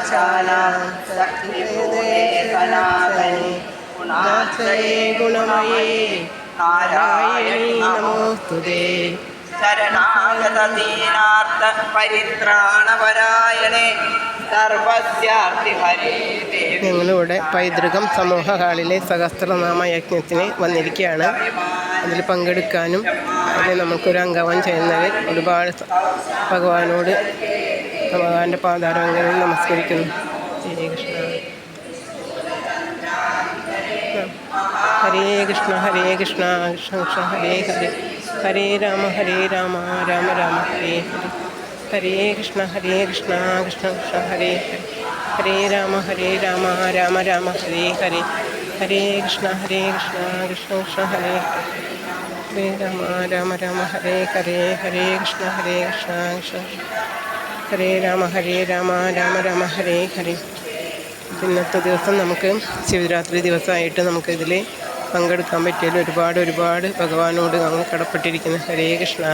वाचानां शक्तिभूते सनातने गुणाश्रये गुणमये नारायणी नमोस्तुते शरणागतदीनार्थ परित्राणपरायणे സർവസ്യാർത്ഥിഹരേ. ഞങ്ങളിവിടെ പൈതൃകം സമൂഹ ഹാളിലെ സഹസ്രനാമ യജ്ഞത്തിന് വന്നിരിക്കുകയാണ്. അതിൽ പങ്കെടുക്കാനും അതിൽ നമുക്കൊരു അംഗം ചെയ്യുന്നതിൽ ഒരുപാട് ഭഗവാനോട് ഭഗവാന്റെ പാദാരങ്ങളിൽ നമസ്കരിക്കുന്നു. ഹരേ കൃഷ്ണ ഹരേ കൃഷ്ണ കൃഷ്ണ കൃഷ്ണ ഹരേ ഹരേ ഹരേ രാമ രാമ രാമ ഹരേ ഹരേ ഹരേ കൃഷ്ണ കൃഷ്ണ കൃഷ്ണ ഹരേ ഹരേ ഹരേ രാമ രാമ രാമ ഹരേ ഹരേ ഹരേ കൃഷ്ണ കൃഷ്ണ കൃഷ്ണ ഹരേ ഹരേ രാമ രാമ ഹരേ ഹരേ ഹരേ കൃഷ്ണ കൃഷ്ണ ഹരേ രാമ രാമ ഹരേ ഹരേ. ഇന്നത്തെ ദിവസം നമുക്ക് ശിവരാത്രി ദിവസമായിട്ട് നമുക്കിതിൽ പങ്കെടുക്കാൻ പറ്റിയതിൽ ഒരുപാട് ഭഗവാനോട് നമ്മൾ കടപ്പെട്ടിരിക്കുന്നു. ഹരേ കൃഷ്ണ.